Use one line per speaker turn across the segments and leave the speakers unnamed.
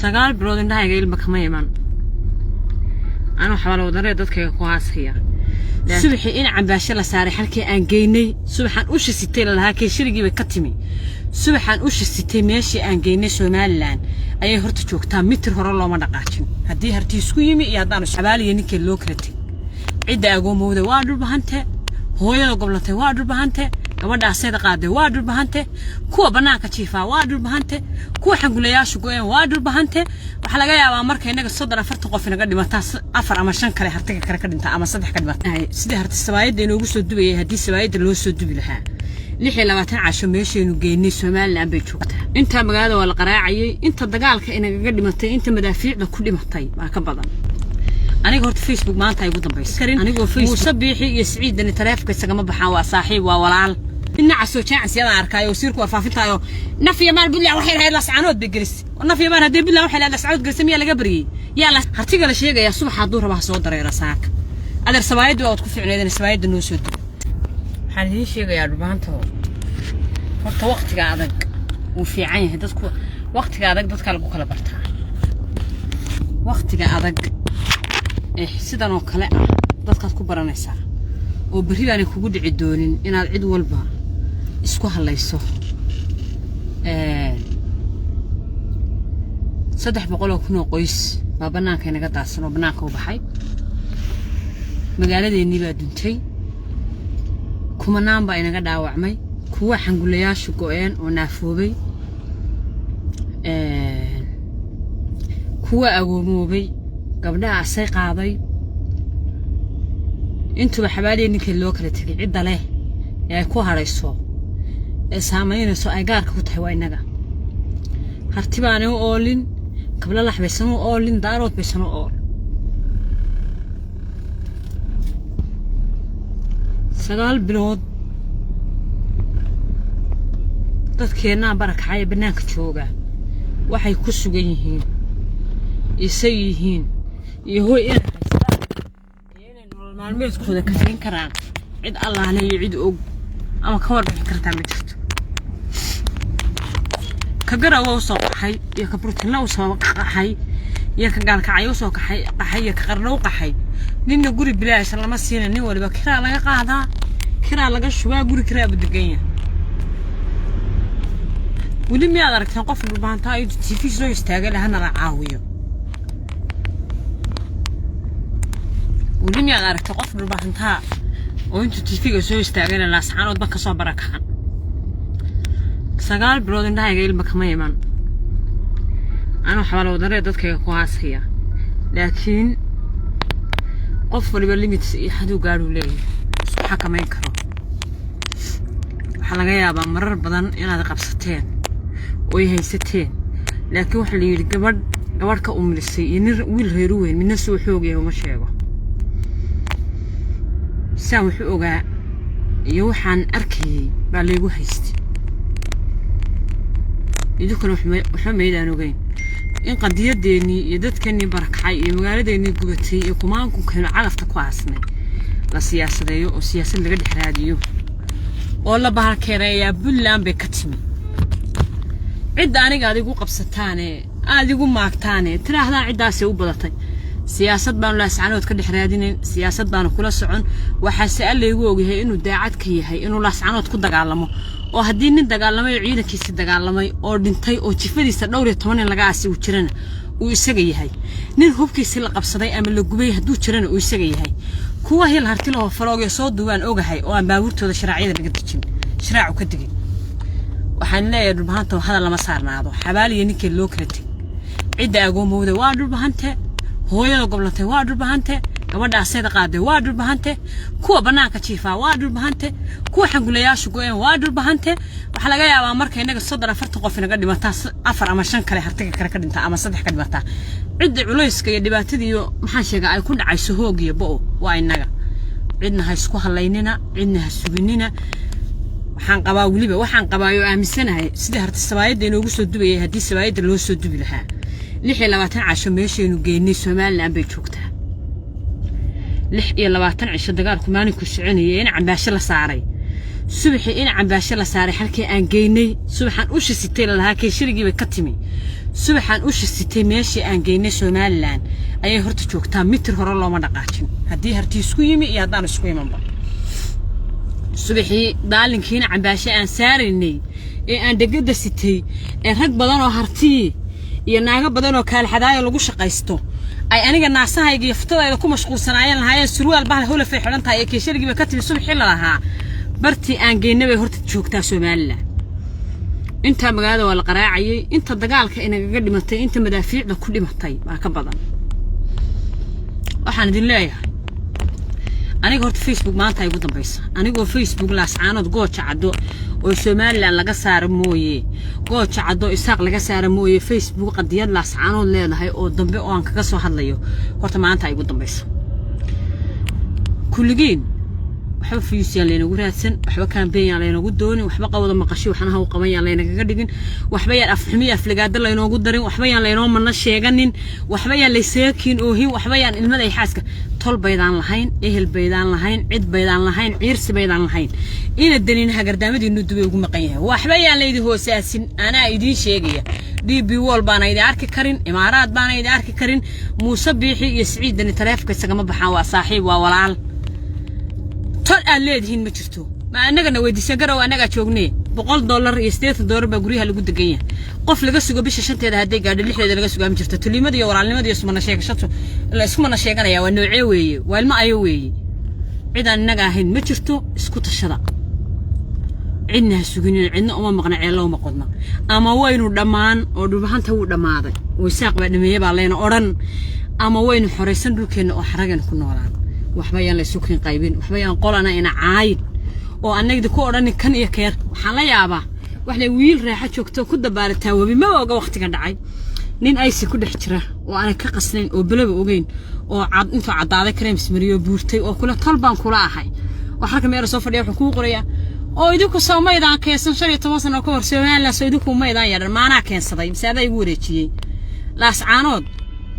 sagaal bilood indhahayga ilma kama iman anuu xawalo wadare dadkayga ku haasaya subaxii in cambaasho la saaray halkii aan geynay subaxan u shisitay lahaa kee shirigii bay ka timi subaxan u shisitay meeshii aan geynay Soomaaliland ayay horta joogtaa mitir hore looma dhaqaajin haddii hartii isku yimi iyo haddaan shabaaliye ninkii loo kratay cidda agoomowda waa dhulbahante hooyada goblantay waa dhulbahante gabadha asayda qaaday waa dhulbahante kuwa banaanka jiifaa waa dhulbahante kuwa xangulayaashu go'een waa dhulbahante waxa laga yaabaa marka inaga 34 qof inaga dhimataa 4 ama 5 kale hartiga kale ka dhinta ama 3 ka dhimata sidii harti sabaayada inoogu soo dubayay haddii sabaayada loo soo dubi lahaa 26 casho meeshaynu geynay Soomaaliland bay joogtaa inta magaalada waa la qaraacayay inta dagaalka inaga dhimatay inta madaafiicda ku dhimatay waa ka badan aniga horta Facebook maanta ay ugu dambeysay anigoo Facebook sabiixi iyo Siciidani taleefka isagama baxaan waa saaxiib waa walaal إن عسو كان سيدا أركايو سيركو وفافنتايو نفي مان بالله وحي هاي لسعانود بجلس ونفي مان هدي بالله وحي لسعانود جلس ميا لجبري يلا هرتيجا لشيء يا صبح حضور بها صوت دري رساك أدر سوايد وأتكفي عنيدنا سوايد النوسود حالي شيء يا ربانتو فرت وقت قاعدك وفي عين هدتكو وقت قاعدك دتكلم كلا برتها وقت قاعدك سيدا نوكلا دتكلم برانيسا وبريء أنا كوجود عدونين إن العد والبا إسكوها الله يسوع صدق بقوله كنا قيس ما بناك هنا قطع سنة بناك وبحي مقالة ديني بدنتي كم نام بينا قد عوامي كوا حنقول يا شقوين ونافوبي كوا أقوموبي قبلها عسى قاضي انتو بحبالي انك اللو كلا تغي عدا له يا كو هريسو سامينسو اي غارka ku tahay waa inaga hartibaan oo oolin qabla la xbaysan oo oolin daarood baysan oo ool sagaal bilood dadkeena barakacay banaanka jooga waxay ku sugan yihiin isay yihiin iyo hooy maalmeed kooda ka siin karaan cid Allah leh cid og ama ka warbixin kartaa ma jirto ka garaw soo qaxay iyo ka protein la soo qaxay iyo ka gaalkacay soo qaxay iyo ka qarno qaxay ninna guri bilaash lama siina nin waliba kiraa laga qaadaa kiraa laga shubaa guri kiraa budaganya wali ma aragtan qof u baahan tahay TV soo istaagay lahana la caawiyo ولم يعرف تقف بالبحثها وانتو تفيقوا سوي استعجلنا لاسعان وضبك صوب بركان سقال برودن ده يقيل بكميمان أنا حوالي ودري ضدك يقواس هي لكن قف اللي بالليميت يحدو قالوا لي سبحا ما ينكروا حلقة يابا مرر بدن إنا قبستين ويهي ستين لكن وحلي قبرك أم لسي ينر ويل هيروين من نسو حوقي ومشيغو ساوي حقوقا يوحان أركي بالليغو هيستي يدوكنا وحميد أنوغين إن قد يديني يدد كني بركحي مقالة ديني قبتي يقومانكم كانوا عرف تقواسني لا سياسة ديو وسياسة اللي قد حراديو والله بهالكيريا بلان بكتمي عد أنا قاعد يقول قبستاني قاعد يقول ماكتاني ترى هذا عداسي وبلطي سياسة بانو لا سعانود كدي حرادين سياسة بانو كلا سعون وحاسئل لي وجهه إنه داعد كيه إنه لا سعانود كده قالمو وهدين ندقالمي عيدا كيس دقالمي أو دنتي أو تفدي سدوري تمانين لقاسي وشرنا ويسجي هاي نين هوب كيس لقب صداي أمل لجوبي هدو شرنا ويسجي هاي كوا هي الهرتي له فراغ صوت دوان أوجه هاي أو باورتو ده شراعي ده بقدتشين شراع وكدقي وحنا يا ربحانته هذا لما صارنا هذا حبالي ينك اللوكرتي عدا أقوم هو ده وادر بهانته hooyada goblantay waa dhulbahante gabadha asayda qaaday waa dhulbahante kuwa banaanka jiifaa waa dhulbahante kuwa xangulayaashu go'een waa dhulbahante waxa laga yaabaa marka inaga 34 qof inaga dhimataa 4 ama 5 kale hartiga kale ka dhinta ama 3 ka dhimata cid culayska iyo dhibaatadii iyo maxaan sheegay ay ku dhacayso hoogiyo boo waa inaga cidna ha isku halaynina cidna ha suginina waxaan qabaa waliba waxaan qabaayo aaminsanahay sidii harti sabaayada inoogu soo dubayay haddii sabaayada loo soo dubi lahaa 26 casho meeshaynu geynay Soomaaliland bay joogtaa 26 casho dagaalku maalin ku soconayay in cambaasho la saaray subaxii in cambaasho la saaray halkii aan geynay subaxan u shisitay lahaa kee shirigii ka timi subaxan u shisitay meeshii aan geynay Soomaaliland ayay horta joogtaa mitir hore looma dhaqaajin haddii hartii isku yimi iyo haddaan isku imanba subaxii daalinkiina cambaasho aan saaraynay ee aan degada sitay ee rag badan oo hartii iyo naaga badan oo kale xadaaya lagu shaqaysto ay aniga naasahayga iyo futadayda ku mashquulsanaayeen lahaayeen surwaal bahal hawla fay xiran tahay ee shirigii ka timi subaxii la lahaa bartii aan geynay way horta joogtaa Soomaaliland inta magaalada waa la qaraacayay inta dagaalka inaga dhimatay inta madaafiicda ku dhimatay waa ka badan waxaan idin leeyahay aniga horta Facebook maanta ay ugu dambaysa anigoo Facebook la ascaanood gooja caddo oo Soomaaliland laga saaro mooyee gooja caddo isaaq laga saaro mooyee Facebook qadiyad la ascaanood leedahay oo dambe oo aan kaga soo hadlayo horta maanta ay ugu dambaysa kulligiin waxba fiisiyaan leena raadsan waxba campaign leena ugu dooni waxba qawada maqashay waxna ha u qabanayaan leena kaga dhigin waxba yar afxumiya afligaada leena ugu darin waxba yaan leena mana sheeganin waxba yaan leeseekin oo hin waxba yaan ilmada ay xaaska tol baydaan lahayn ehel baydaan lahayn cid baydaan lahayn ciirsi baydaan lahayn ina danin hagardaamadiinu dubay ugu maqan yahay waxba yaan leeydi hoosaasin ana idin sheegaya DB wall baan ay arki karin imaaraad baan ay arki karin Muuse Biixi iyo Saciid dani taleefka isagama baxaan waa saaxiib waa walaal tol aan leedihiin ma jirto ma anagana weydiisan garow anaga joognay $100 iyo $80 baa guriga lagu degan yahay qof laga sugo bisha shanteeda haday gaadho lixdeeda laga sugaa ma jirto tulimada iyo walaalnimada iyo ismana sheegashato la isku mana sheeganaya waa noocee weeye waa ilma ayo weeye cid aan anaga ahayn ma jirto isku tashada cidna suginin cidna uma maqna ceelo uma qodna ama waynu dhamaan oo dhubahanta uu dhamaaday oo saaq baa dhameeyay baa leena oran ama waynu xoreysan dhulkeena oo xaragan ku noolaan waxba yaan la suuqin qaybin waxba yaan qolana ina caayid oo anagda ku oran kan iyo keer waxaan la yaabaa wax la wiil raaxa joogto ku dabaalataa wabi ma oga waqtiga dhacay nin ay si ku dhex jira oo aan ka qasnayn oo bilaba ogeyn oo cad inta cadaaday creams mariyo buurtay oo kula talbaan kula ahay waxa ka meero soo fadhiya wuxuu ku qoraya oo idinku Soomaaliland keensan 15 sano ka hor Soomaaliland soo idinku maydaan yar maana keensaday misaada igu wareejiyay laascaanood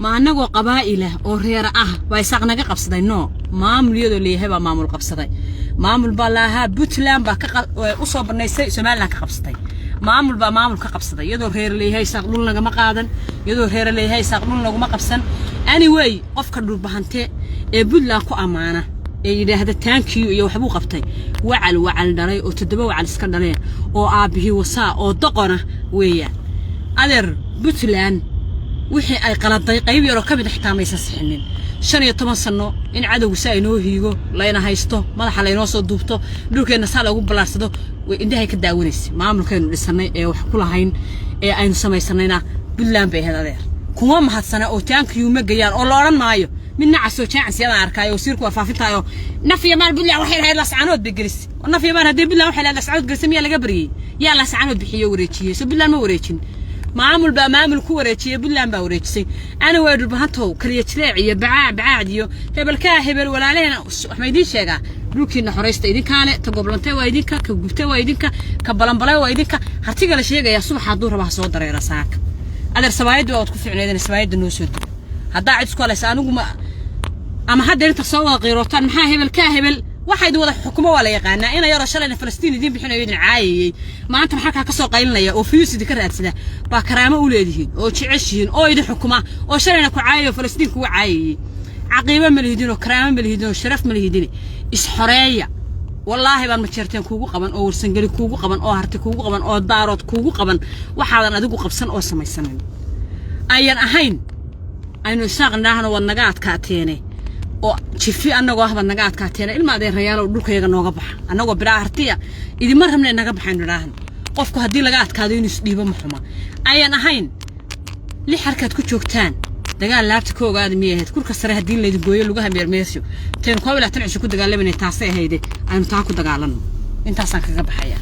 ma anagoo qabaa'ila oo reer ah way saqnaga qabsaday no maamuliyada leeyahay baa maamul qabsaday maamul baa laha Puntland baa ka u soo banaysay Soomaaliland ka qabsaday maamul baa maamul ka qabsaday iyadoo reer leeyahay saq dhul laga ma qaadan iyadoo reer leeyahay saq dhul lagu ma qabsan anyway qofka dhul bahante ee Puntland ku amaana ee yiraahdo thank you iyo waxbu qabtay wacal dhalay oo 7 wacal iska dhaleen oo aabihii wasaa oo doqona weeyaan adeer Puntland wixii ay qaladay qayb yar oo ka mid xitaamaysa sixinin 15 sano in cadawgu saa inoo hiigo layna haysto madaxa layno soo duubto dhulkeena saa lagu balaarsado way indahay ka daawanaysa maamulkeenu dhisanay ee wax ku lahayn ee aynu samaysanayna Puntland bay adeer kuma mahadsana oo taankii uma gayaan oo la oran maayo midna casoo jaacsiyada arkaayo sirku faafintayo nafiya maal Puntland waxay lahayd lascaanood bigiris nafiya maal hadii Puntland waxay lahayd lascaanood garsamiyay laga bariyay yaa lascaanood bixiyo wareejiyay soo Puntland ma wareejin maamul baa maamul ku wareejiyay Puntland baa wareejisay ana way dhulbahantow kaliya jileec iyo bacaad iyo hebel walaaleena waxma idin sheegaa dhulkiina xoreysta idinkaale ta goblantay waa idinka ka gubtay waa idinka ka balanbalay waa idinka hartiga la sheegaya subax haduu rabaa soo dareera saaka adeer sabaayadu waa ku ficneedeen sabaayada noo soo dib hadaa cid isku halaysa anigu ma ama hadda inta soo wada qiirootaan maxaa hebel waxay wada xukumo wala yaqaanaa ina yaro shalayna Falastiin idin bixinayo idin caayay maanta maxaa ka soo qaylinaya oo fiisidi ka raadsada ba karaamo u leedihiin oo jeceshiin oo idin xukuma oo shalayna ku caayayo Falastiin ku caayay caqiiba ma leedin oo karaamo ma leedin oo sharaf ma leedin is xoreeya wallahi baan ma jeerteen kuugu qaban oo warsan gali kuugu qaban oo harti kuugu qaban oo daarood kuugu qaban waxaadan adigu qabsan oo samaysanin ayan ahayn aynu saaqnaahna wadnaga adkaateene oo jifi anagoo ahba naga adkaateena ilma adeerayaal dhulkayaga nooga baxa anagoo bilaa hartiya idima rabnay naga baxaan dhiraahan qofku hadii laga adkaado inuu isdhiibo ma xuma ayan ahayn li xarkaad ku joogtaan dagaal laabta ka ogaada miyaheed kurka sare hadii la idin gooyo lugaha meermeesyo teen koob 20 cisho ku dagaalamayna taasay hayde aynu taa ku dagaalano intaasan kaga baxaya